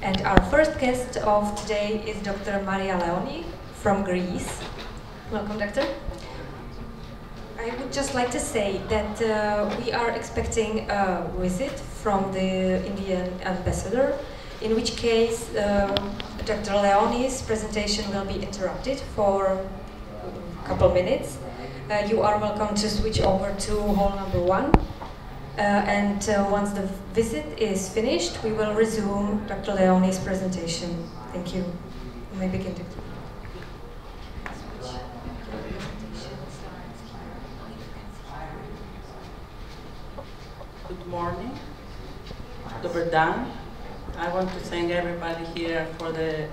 And our first guest of today is Dr. Maria Leoni from Greece. Welcome, doctor. I would just like to say that we are expecting a visit from the Indian ambassador, in which case Dr. Leoni's presentation will be interrupted for a couple minutes. You are welcome to switch over to hall number 1. And once the visit is finished, we will resume Dr. Leoni's presentation. Thank you. You may begin, Dr. Good morning. Dobar dan. I want to thank everybody here for the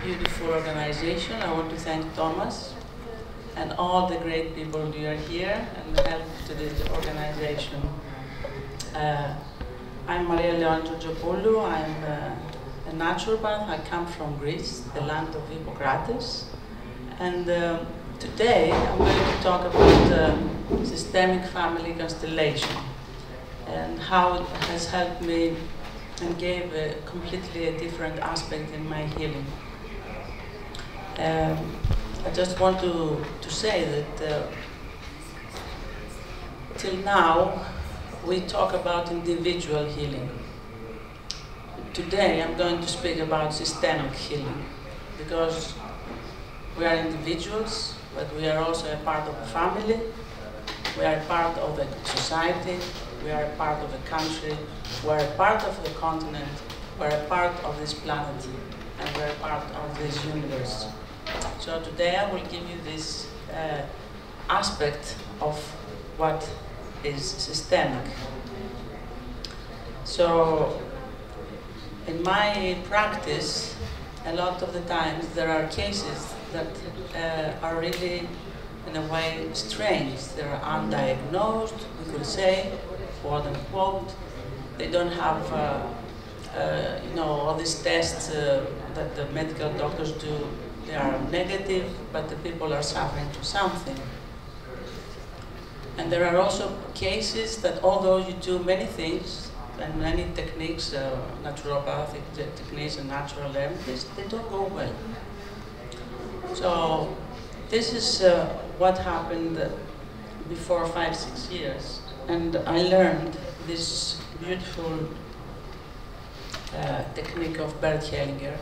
beautiful organization. I want to thank Thomas and all the great people who are here and help to this organization. I'm Maria Leoni. I'm a naturopath. I come from Greece, the land of Hippocrates. And today I'm going to talk about systemic family constellation and how it has helped me and gave a completely different aspect in my healing. I just want to say that till now we talk about individual healing. Today I'm going to speak about systemic healing because we are individuals, but we are also a part of a family, we are a part of a society, we are a part of a country, we are a part of the continent, we are a part of this planet, and we are a part of this universe. So today I will give you this aspect of what is systemic. So in my practice, a lot of the times there are cases that are really, in a way, strange. They are undiagnosed, we could say, quote unquote. They don't have, you know, all these tests that the medical doctors do. They are negative, but the people are suffering from something. And there are also cases that although you do many things and many techniques, naturopathic techniques and natural remedies, they don't go well. So this is what happened before 5-6 years. And I learned this beautiful technique of Bert Hellinger,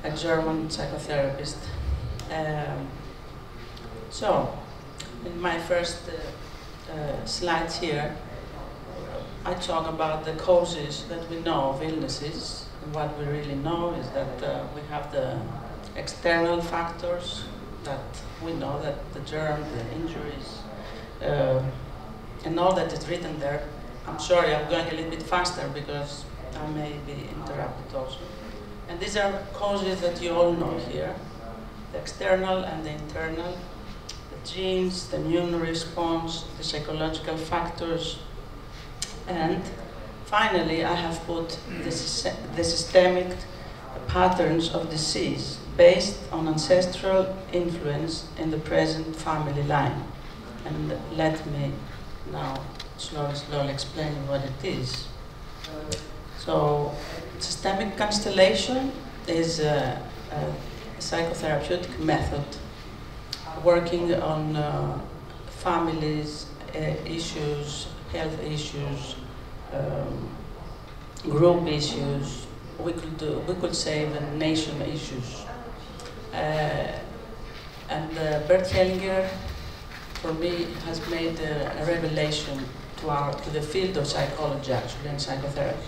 a German psychotherapist. So, in my first slides here, I talk about the causes that we know of illnesses. And what we really know is that we have the external factors that we know, that the germ, the injuries, and all that is written there. I'm sorry, I'm going a little bit faster because I may be interrupted also. And these are causes that you all know here, the external and the internal, the genes, the immune response, the psychological factors, and finally I have put the systemic patterns of disease based on ancestral influence in the present family line. And let me now slowly explain what it is. So, systemic constellation is a psychotherapeutic method working on families, issues, health issues, group issues. We could say even nation issues. And Bert Hellinger, for me, has made a revelation to the field of psychology, actually, and psychotherapy.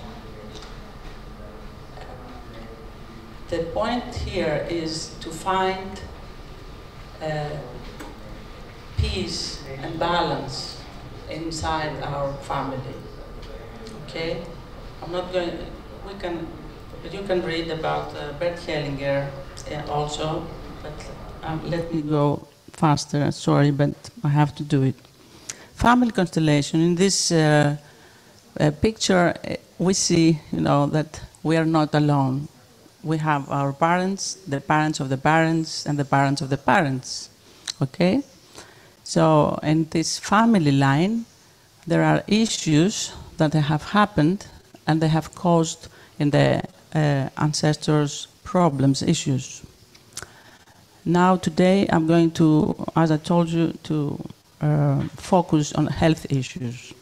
The point here is to find peace and balance inside our family. Okay, I'm not going. You can read about Bert Hellinger also, but let me go faster. Sorry, but I have to do it. Family constellation. In this picture, we see, that we are not alone. We have our parents, the parents of the parents, and the parents of the parents. Okay? So, in this family line, there are issues that have happened and they have caused in the ancestors' problems, issues. Now today I'm going to, as I told you, to focus on health issues.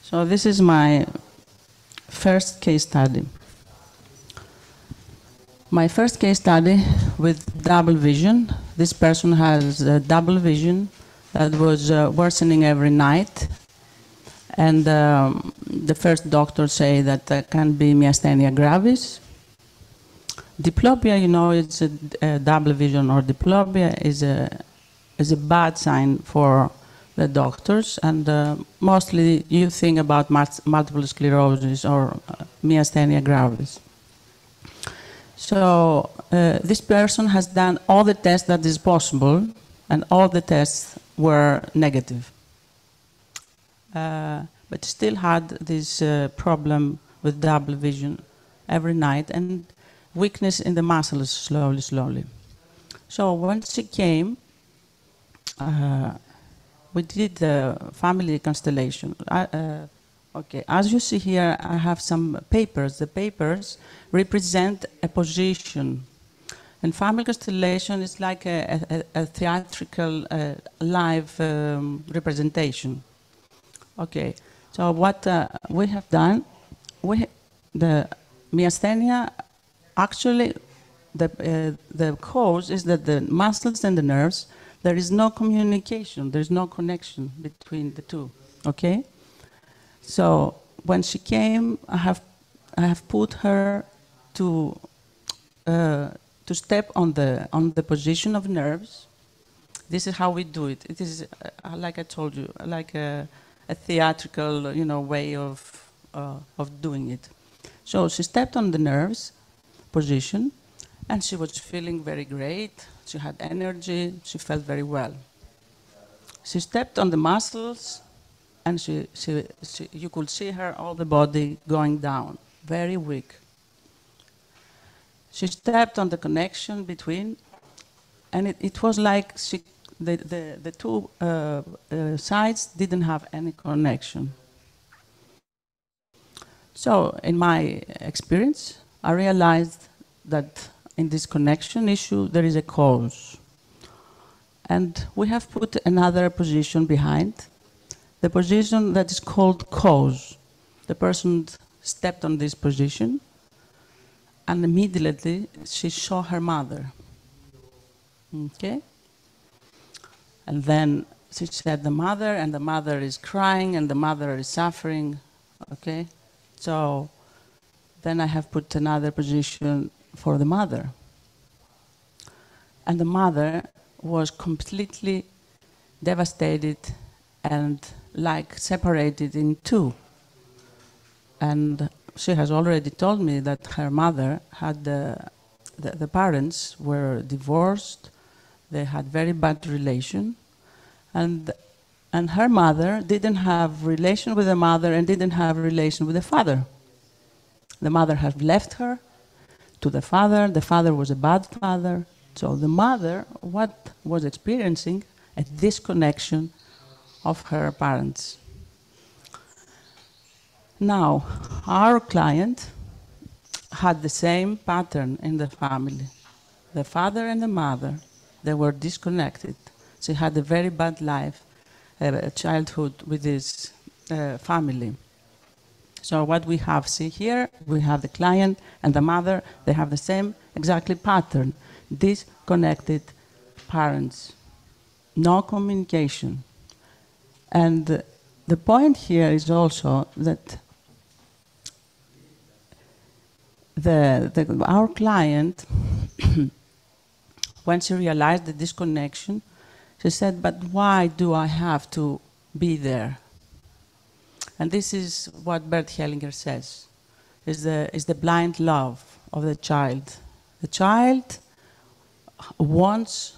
So this is my first case study. My first case study with double vision. This person has double vision that was worsening every night. And the first doctor say that that can be myasthenia gravis. Diplopia, you know, it's a double vision, or diplopia is a bad sign for the doctors, and mostly you think about multiple sclerosis or myasthenia gravis. So this person has done all the tests that is possible, and all the tests were negative. But still had this problem with double vision every night, and weakness in the muscles slowly. So when she came, we did the family constellation. Okay, as you see here, I have some papers. The papers represent a position. And family constellation is like a theatrical live representation. Okay, so what we have done, the myasthenia, actually the cause is that the muscles and the nerves, there is no communication, there is no connection between the two, okay? So when she came, I have put her to step on the position of nerves. This is how we do it. It is, like I told you, like a theatrical, you know, way of doing it. So she stepped on the nerves position, and she was feeling very great. She had energy. She felt very well. She stepped on the muscles, and you could see her all the body going down, very weak. She stepped on the connection between, and it was like the two sides didn't have any connection. So in my experience, I realized that in this connection issue, there is a cause. And we have put another position behind, the position that is called cause. The person stepped on this position, and immediately she saw her mother. Okay? And then she said the mother, and the mother is crying, and the mother is suffering. Okay? So then I have put another position for the mother. And the mother was completely devastated and like separated in two. And she has already told me that her mother had the parents were divorced, they had very bad relation, and her mother didn't have relation with the mother and didn't have relation with the father. The mother had left her to the father was a bad father. So the mother, what was experiencing a disconnection of her parents. Now, our client had the same pattern in the family. The father and the mother, they were disconnected. She had a very bad life, childhood with this family. So what we have see here, we have the client and the mother, they have the same exactly pattern. Disconnected parents, no communication. And the point here is also that our client, when she realized the disconnection, she said, but why do I have to be there? And this is what Bert Hellinger says, is the blind love of the child. The child wants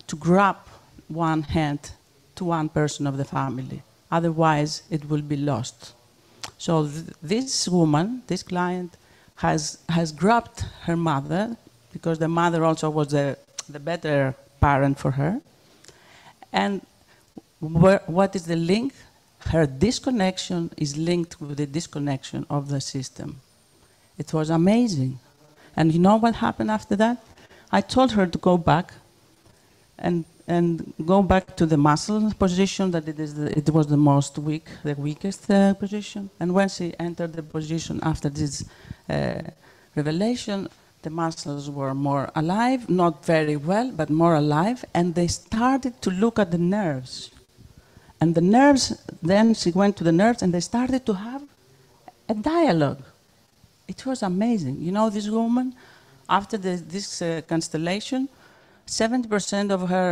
to grab one hand to one person of the family. Otherwise, it will be lost. So this woman, this client, has grabbed her mother, because the mother also was the better parent for her. And what is the link? Her disconnection is linked with the disconnection of the system. It was amazing. And you know what happened after that? I told her to go back and go back to the muscle position, that it was the most weak, the weakest position. And when she entered the position after this revelation, the muscles were more alive, not very well, but more alive, and they started to look at the nerves. And the nerves, then she went to the nerves, and they started to have a dialogue. It was amazing. You know, this woman, after this constellation, 70% of her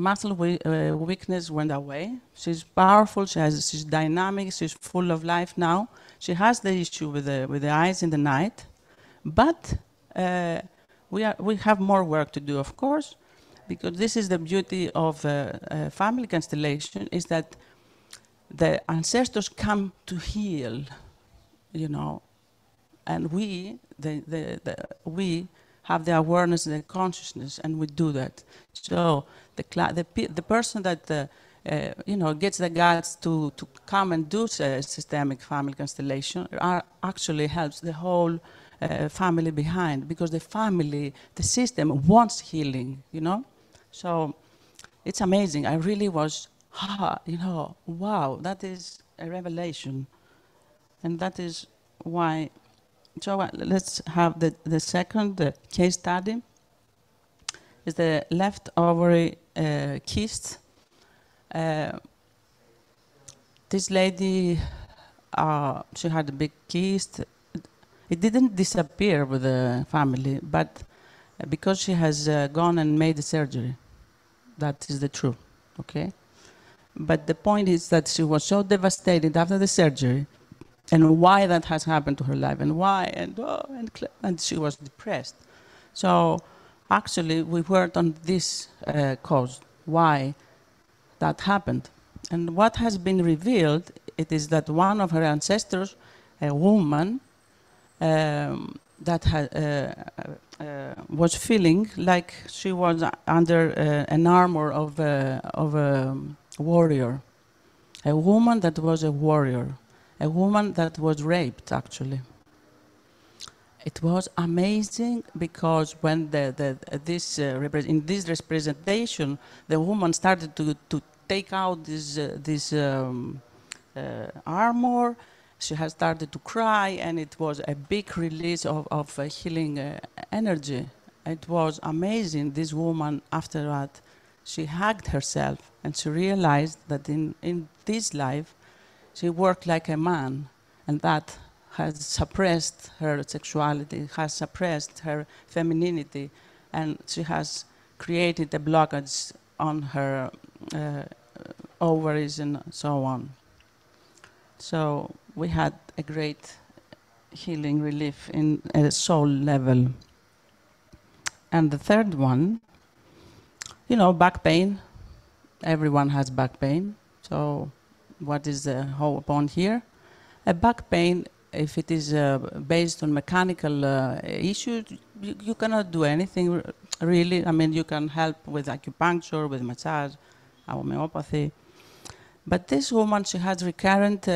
muscle weakness went away. She's powerful, she's dynamic, she's full of life now. She has the issue with the eyes in the night, but we have more work to do, of course, because this is the beauty of family constellation, is that the ancestors come to heal, you know, and we have the awareness, the consciousness, and we do that. So the person that you know, gets the guts to come and do systemic family constellation actually helps the whole family behind, because the family, the system wants healing, you know. So it's amazing. I really was, you know, wow, that is a revelation, and that is why. So let's have the second case study. Is the left ovary cyst. This lady, she had a big cyst. It didn't disappear with the family, but because she has gone and made the surgery. That is the truth, okay? But the point is that she was so devastated after the surgery, and why that has happened to her life, and why, and she was depressed. So actually we worked on this cause, why that happened. And what has been revealed, it is that one of her ancestors, a woman, that was feeling like she was under an armor of a warrior. A woman that was a warrior. A woman that was raped, actually. It was amazing, because when in this representation, the woman started to take out this armor. She has started to cry, and it was a big release of healing energy. It was amazing. This woman, after that, she hugged herself, and she realized that in this life, she worked like a man, and that has suppressed her sexuality, has suppressed her femininity, and she has created a blockage on her ovaries and so on. So we had a great healing relief in a soul level. And the third one, you know, back pain. Everyone has back pain. So what is the whole point here? A back pain, if it is based on mechanical issues, you cannot do anything really. I mean, you can help with acupuncture, with massage, homeopathy. But this woman, she has recurrent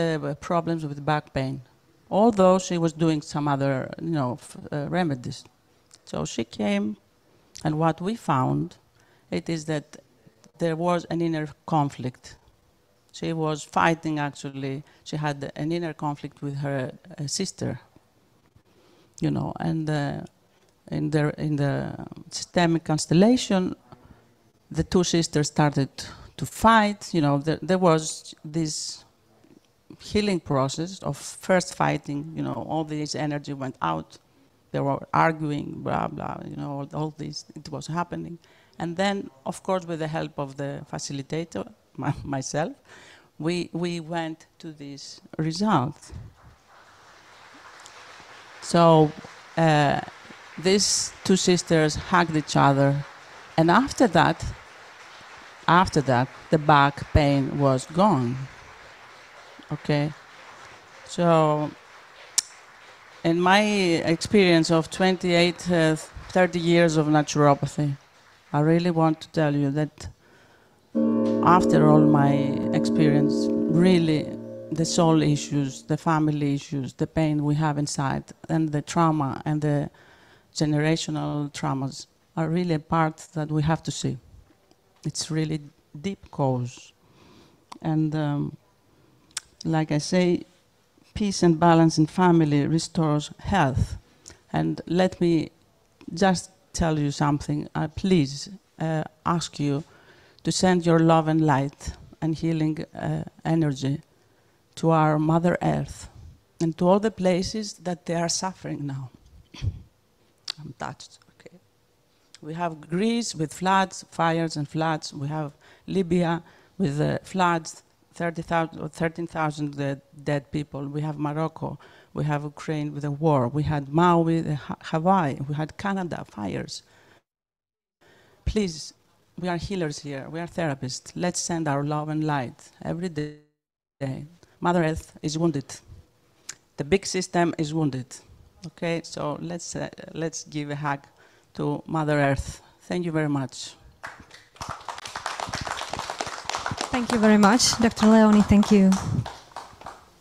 problems with back pain, although she was doing some other, you know, remedies. So she came, and what we found, it is that there was an inner conflict. She was fighting, actually. She had an inner conflict with her sister, you know, and in the systemic constellation, the two sisters started to fight. You know, there was this healing process of first fighting. You know, all this energy went out. They were arguing, blah blah. You know, all this, it was happening, and then, of course, with the help of the facilitator, myself, we went to this result. So these two sisters hugged each other, and after that, the back pain was gone. Okay, so in my experience of 28, 30 years of naturopathy, I really want to tell you that after all my experience, really the soul issues, the family issues, the pain we have inside, and the trauma and the generational traumas are really a part that we have to see. It's really deep cause. And like I say, peace and balance in family restores health. And let me just tell you something. I please ask you to send your love and light and healing energy to our Mother Earth and to all the places that they are suffering now. I'm touched, okay. We have Greece with floods, fires and floods. We have Libya with floods, 30,000 or 13,000 dead people. We have Morocco. We have Ukraine with a war. We had Maui, Hawaii. We had Canada, fires. Please, we are healers here. We are therapists. Let's send our love and light every day. Mother Earth is wounded. The big system is wounded. Okay, so let's give a hug to Mother Earth. Thank you very much. Thank you very much, Dr. Leoni. Thank you.